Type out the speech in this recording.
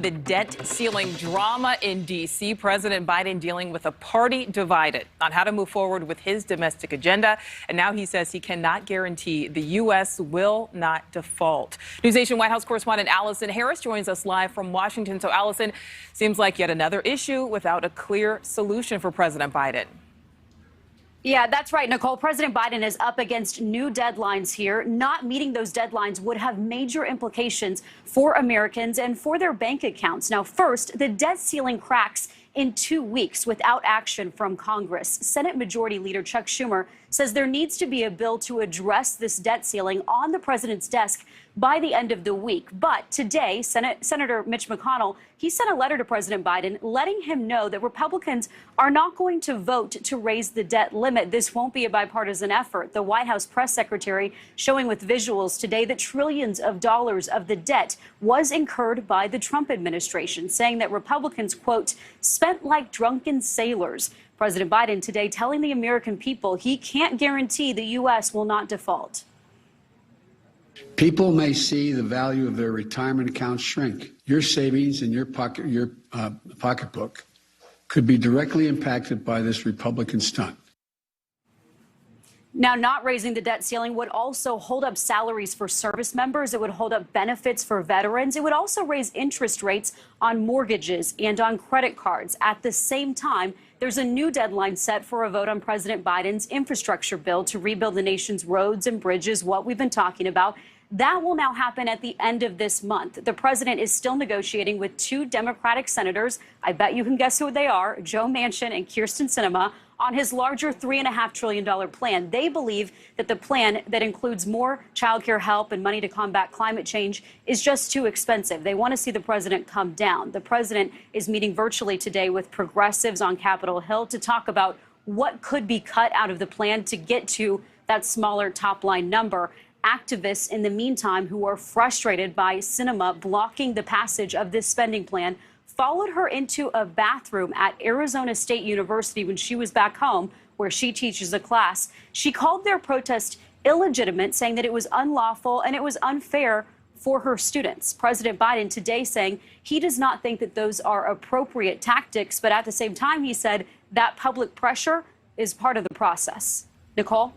The debt ceiling drama in D.C. President Biden dealing with a party divided on how to move forward with his domestic agenda. And now he says he cannot guarantee the U.S. will not default. NewsNation White House correspondent Allison Harris joins us live from Washington. So, Allison, seems like yet another issue without a clear solution for President Biden. Yeah, that's right, Nicole. President Biden is up against new deadlines here. Not meeting those deadlines would have major implications for Americans and for their bank accounts. Now, first, the debt ceiling cracks in 2 weeks without action from Congress. Senate Majority Leader Chuck Schumer says there needs to be a bill to address this debt ceiling on the president's desk by the end of the week. But today, Senator Mitch McConnell, he sent a letter to President Biden letting him know that Republicans are not going to vote to raise the debt limit. This won't be a bipartisan effort. The White House press secretary showing with visuals today that trillions of dollars of the debt was incurred by the Trump administration, saying that Republicans, quote, spent like drunken sailors. President Biden today telling the American people he can't guarantee the U.S. will not default. People may see the value of their retirement accounts shrink. Your savings in your pocketbook could be directly impacted by this Republican stunt. Now, not raising the debt ceiling would also hold up salaries for service members. It would hold up benefits for veterans. It would also raise interest rates on mortgages and on credit cards. At the same time, there's a new deadline set for a vote on President Biden's infrastructure bill to rebuild the nation's roads and bridges, what we've been talking about. That will now happen at the end of this month. The president is still negotiating with two Democratic senators. I bet you can guess who they are, Joe Manchin and Kyrsten Sinema, on his larger $3.5 trillion plan. They believe that the plan that includes more child care help and money to combat climate change is just too expensive. They want to see the president come down. The president is meeting virtually today with progressives on Capitol Hill to talk about what could be cut out of the plan to get to that smaller top line number. Activists, in the meantime, who are frustrated by Sinema blocking the passage of this spending plan, followed her into a bathroom at Arizona State University when she was back home, where she teaches a class. She called their protest illegitimate, saying that it was unlawful and it was unfair for her students. President Biden today saying he does not think that those are appropriate tactics, but at the same time, he said that public pressure is part of the process. Nicole?